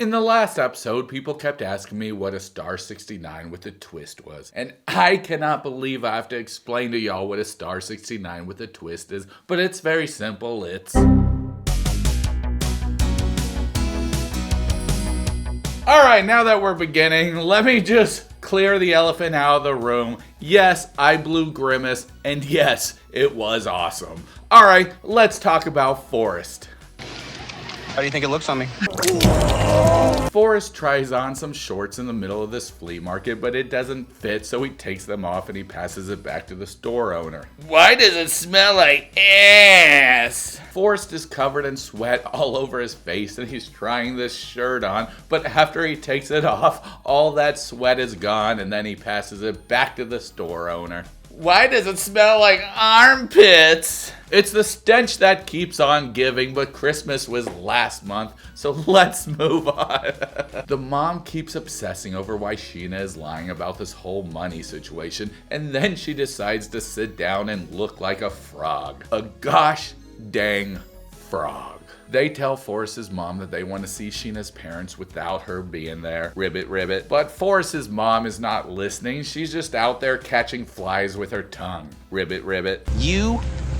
In the last episode, people kept asking me what a star 69 with a twist was. And I cannot believe I have to explain to y'all what a star 69 with a twist is, but it's very simple. It's... Alright, now that we're beginning, let me just clear the elephant out of the room. Yes, I blew Grimace, and yes, it was awesome. Alright, let's talk about Forrest. How do you think it looks on me? Forrest tries on some shorts in the middle of this flea market, but it doesn't fit, so he takes them off and he passes it back to the store owner. Why does it smell like ass? Forrest is covered in sweat all over his face and he's trying this shirt on, but after he takes it off, all that sweat is gone and then he passes it back to the store owner. Why does it smell like armpits? It's the stench that keeps on giving, but Christmas was last month, so let's move on. The mom keeps obsessing over why Sheena is lying about this whole money situation, and then she decides to sit down and look like a frog. A gosh dang frog. They tell Forrest's mom that they want to see Sheena's parents without her being there. Ribbit, ribbit. But Forrest's mom is not listening. She's just out there catching flies with her tongue. Ribbit, ribbit. You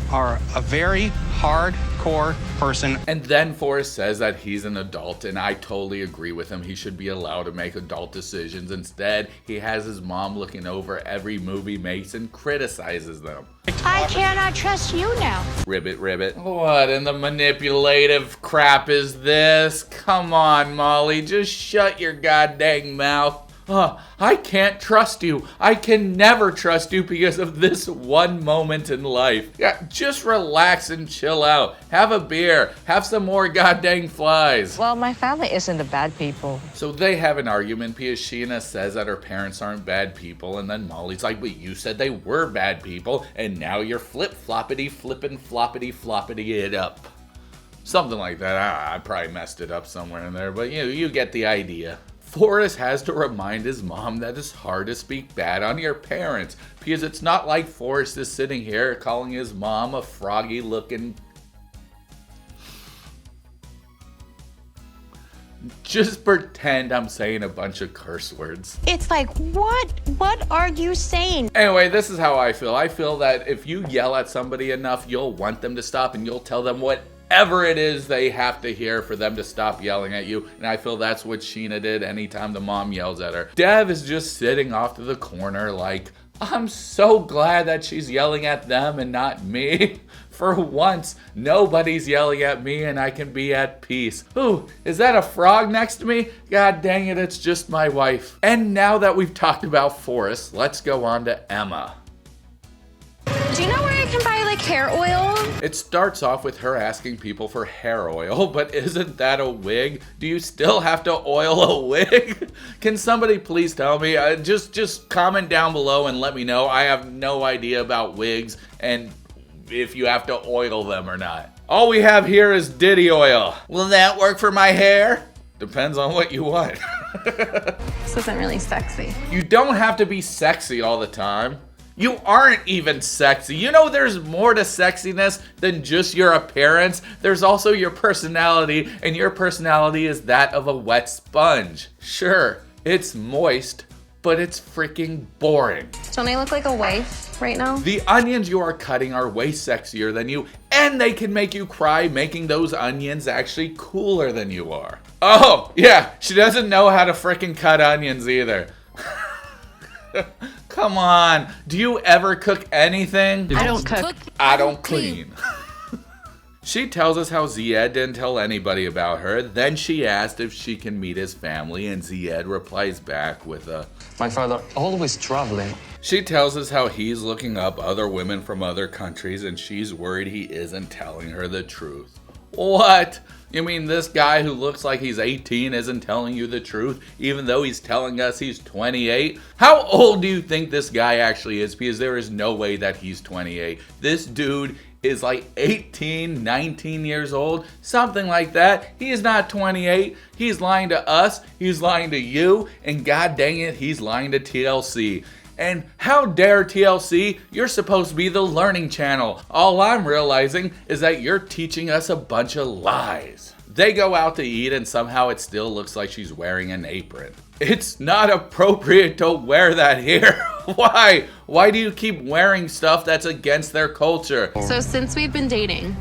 are a very hardcore person. And then Forrest says that he's an adult, and I totally agree with him. He should be allowed to make adult decisions. Instead, he has his mom looking over every move he makes and criticizes them. I cannot trust you now. Ribbit, ribbit. What in the manipulative crap is this? Come on, Molly, just shut your goddamn mouth. I can't trust you. I can never trust you because of this one moment in life. Yeah, just relax and chill out. Have a beer. Have some more goddamn flies. Well, my family isn't the bad people. So they have an argument because Sheena says that her parents aren't bad people, and then Molly's like, but you said they were bad people, and now you're flip-floppity, flippin'-floppity, floppity it up. Something like that. I probably messed it up somewhere in there, but you get the idea. Forrest has to remind his mom that it's hard to speak bad on your parents because it's not like Forrest is sitting here calling his mom a froggy looking... Just pretend I'm saying a bunch of curse words. It's like, what are you saying? Anyway, this is how I feel. I feel that if you yell at somebody enough, you'll want them to stop and you'll tell them whatever it is they have to hear for them to stop yelling at you. And I feel that's what Sheena did anytime the mom yells at her. Dev is just sitting off to the corner like, I'm so glad that she's yelling at them and not me. For once, nobody's yelling at me and I can be at peace. Ooh, is that a frog next to me? God dang it, it's just my wife. And now that we've talked about Forrest, let's go on to Emma. Do you know where I can buy like hair oil? It starts off with her asking people for hair oil, but isn't that a wig? Do you still have to oil a wig? Can somebody please tell me? Just comment down below and let me know. I have no idea about wigs and if you have to oil them or not. All we have here is Diddy oil. Will that work for my hair? Depends on what you want. This isn't really sexy. You don't have to be sexy all the time. You aren't even sexy. You know there's more to sexiness than just your appearance. There's also your personality, and your personality is that of a wet sponge. Sure, it's moist, but it's freaking boring. Don't I look like a wife right now? The onions you are cutting are way sexier than you, and they can make you cry, making those onions actually cooler than you are. Oh, yeah, she doesn't know how to freaking cut onions either. Come on, do you ever cook anything? I don't cook. I don't clean. She tells us how Ziad didn't tell anybody about her. Then she asked if she can meet his family, and Ziad replies back with a... My father always traveling. She tells us how he's looking up other women from other countries, and she's worried he isn't telling her the truth. What? You mean this guy who looks like he's 18 isn't telling you the truth, even though he's telling us he's 28? How old do you think this guy actually is? Because there is no way that he's 28. This dude is like 18, 19 years old, something like that. He is not 28. He's lying to us, he's lying to you, and god dang it, he's lying to TLC. And how dare TLC? You're supposed to be the learning channel. All I'm realizing is that you're teaching us a bunch of lies. They go out to eat and somehow it still looks like she's wearing an apron. It's not appropriate to wear that here. Why? Why do you keep wearing stuff that's against their culture? So since we've been dating,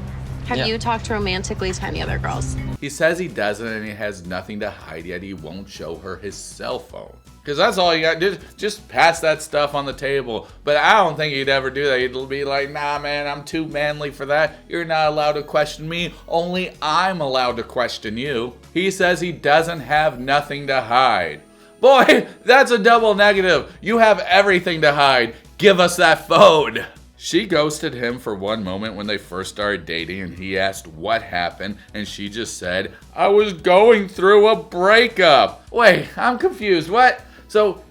have you talked romantically to any other girls? He says he doesn't and he has nothing to hide, yet he won't show her his cell phone. Because that's all you got. Just pass that stuff on the table. But I don't think he'd ever do that. He'd be like, nah, man, I'm too manly for that. You're not allowed to question me. Only I'm allowed to question you. He says he doesn't have nothing to hide. Boy, that's a double negative. You have everything to hide. Give us that phone. She ghosted him for one moment when they first started dating, and he asked what happened, and she just said, I was going through a breakup. Wait, I'm confused. What? So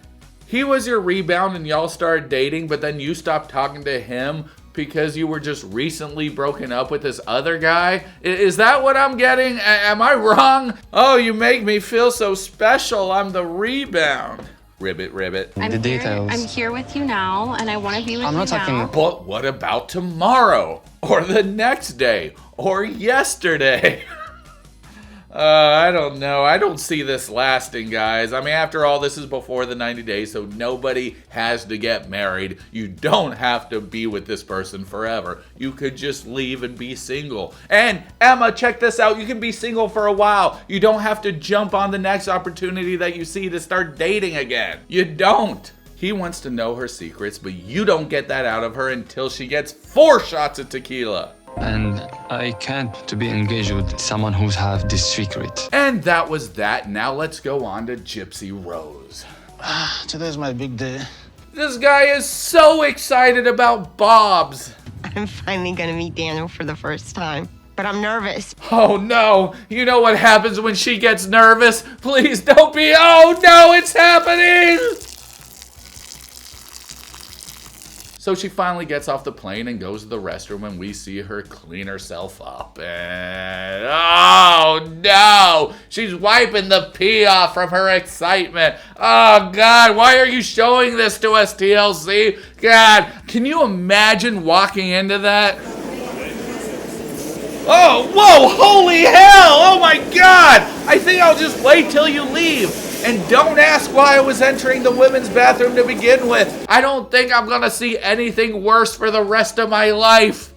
he was your rebound and y'all started dating, but then you stopped talking to him because you were just recently broken up with this other guy? Is that what I'm getting? Am I wrong? Oh, you make me feel so special. I'm the rebound. Ribbit, ribbit. I'm here with you now, and I want to be with you now. I'm not talking. But what about tomorrow? Or the next day? Or yesterday? I don't know. I don't see this lasting, guys. I mean, after all, this is before the 90 days, so nobody has to get married. You don't have to be with this person forever. You could just leave and be single. And Emma, check this out. You can be single for a while. You don't have to jump on the next opportunity that you see to start dating again. You don't. He wants to know her secrets, but you don't get that out of her until she gets 4 shots of tequila. And I can't to be engaged with someone who's have this secret. And that was that. Now let's go on to Gypsy Rose. Today's my big day. This guy is so excited about Bob's. I'm finally gonna meet Daniel for the first time, but I'm nervous. Oh no, you know what happens when she gets nervous? Please don't be, oh no, it's happening! So she finally gets off the plane and goes to the restroom, and we see her clean herself up. And oh no, she's wiping the pee off from her excitement. Oh God, why are you showing this to us, TLC? God, can you imagine walking into that? Oh, whoa, holy hell, oh my God. I think I'll just wait till you leave. And don't ask why I was entering the women's bathroom to begin with. I don't think I'm gonna see anything worse for the rest of my life.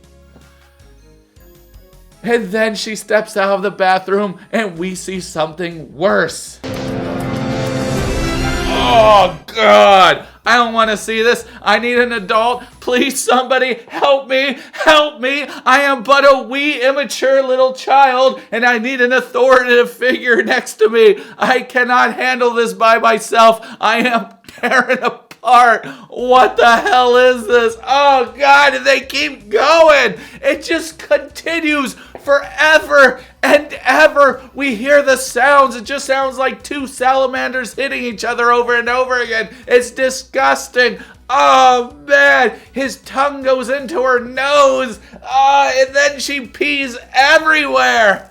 And then she steps out of the bathroom and we see something worse. Oh God, I don't want to see this. I need an adult. Please, somebody help me. Help me. I am but a wee immature little child and I need an authoritative figure next to me. I cannot handle this by myself. I am tearing apart. What the hell is this? Oh God, and they keep going. It just continues forever and ever. We hear the sounds. It just sounds like 2 salamanders hitting each other over and over again. It's disgusting. Oh man, his tongue goes into her nose. And then she pees everywhere.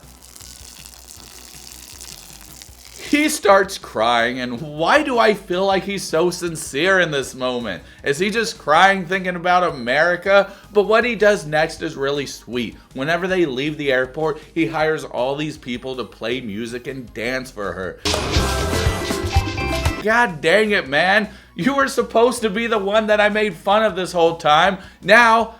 He starts crying, and why do I feel like he's so sincere in this moment? Is he just crying thinking about America? But what he does next is really sweet. Whenever they leave the airport, he hires all these people to play music and dance for her. God dang it, man. You were supposed to be the one that I made fun of this whole time. Now,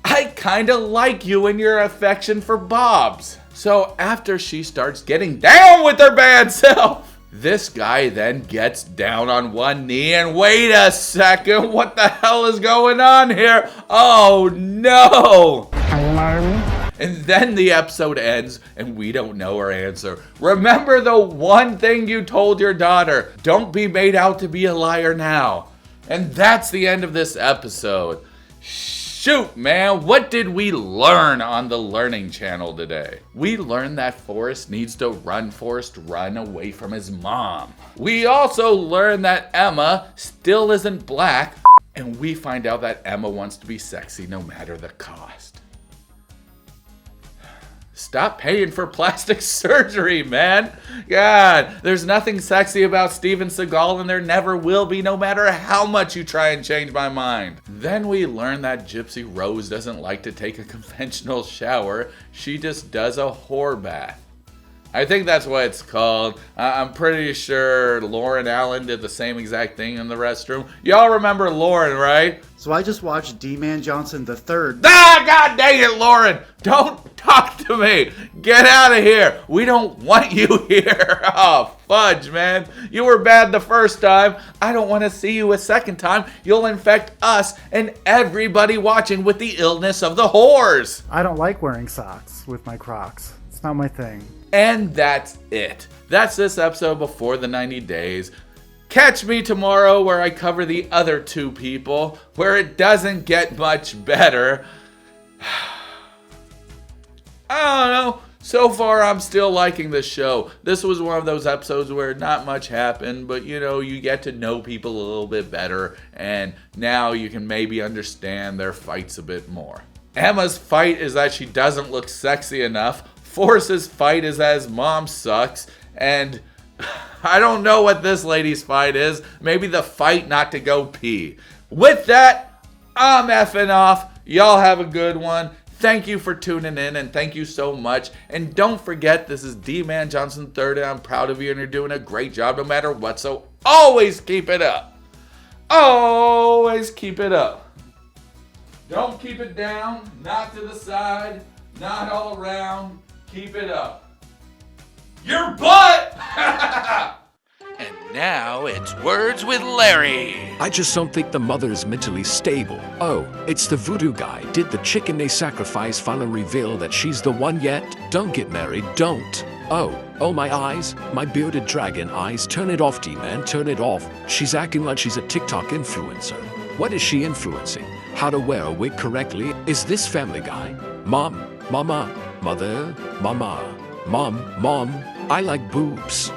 I kinda like you and your affection for Bob's. So after she starts getting down with her bad self, this guy then gets down on one knee and wait a second, what the hell is going on here? Oh no! Are you mad at me? And then the episode ends and we don't know her answer. Remember the one thing you told your daughter. Don't be made out to be a liar now. And that's the end of this episode. Shoot, man, what did we learn on the Learning Channel today? We learned that Forrest needs to run away from his mom. We also learned that Emma still isn't black, and we find out that Emma wants to be sexy no matter the cost. Stop paying for plastic surgery, man. God, there's nothing sexy about Steven Seagal, and there never will be, no matter how much you try and change my mind. Then we learn that Gypsy Rose doesn't like to take a conventional shower. She just does a whore bath. I think that's what it's called. I'm pretty sure Lauren Allen did the same exact thing in the restroom. Y'all remember Lauren, right? So I just watched D-Man Johnson III. Ah, God dang it, Lauren! Don't talk to me! Get out of here! We don't want you here! Oh, fudge, man. You were bad the first time. I don't want to see you a second time. You'll infect us and everybody watching with the illness of the whores. I don't like wearing socks with my Crocs. It's not my thing. And that's it. That's this episode before the 90 days. Catch me tomorrow where I cover the other two people, where it doesn't get much better. I don't know. So far, I'm still liking this show. This was one of those episodes where not much happened, but you get to know people a little bit better, and now you can maybe understand their fights a bit more. Emma's fight is that she doesn't look sexy enough. Forrest's fight is that his mom sucks, and I don't know what this lady's fight is. Maybe the fight not to go pee. With that, I'm effing off. Y'all have a good one. Thank you for tuning in, and thank you so much. And don't forget, this is D-Man Johnson III, and I'm proud of you, and you're doing a great job no matter what. So always keep it up. Always keep it up. Don't keep it down, not to the side, not all around. Keep it up. Your butt! And now it's Words with Larry. I just don't think the mother is mentally stable. Oh, it's the voodoo guy. Did the chicken they sacrificed finally reveal that she's the one yet? Don't get married, don't. Oh my eyes, my bearded dragon eyes. Turn it off, D-man, turn it off. She's acting like she's a TikTok influencer. What is she influencing? How to wear a wig correctly? Is this Family Guy? Mom, mama, mother, mama, mom, I like boobs.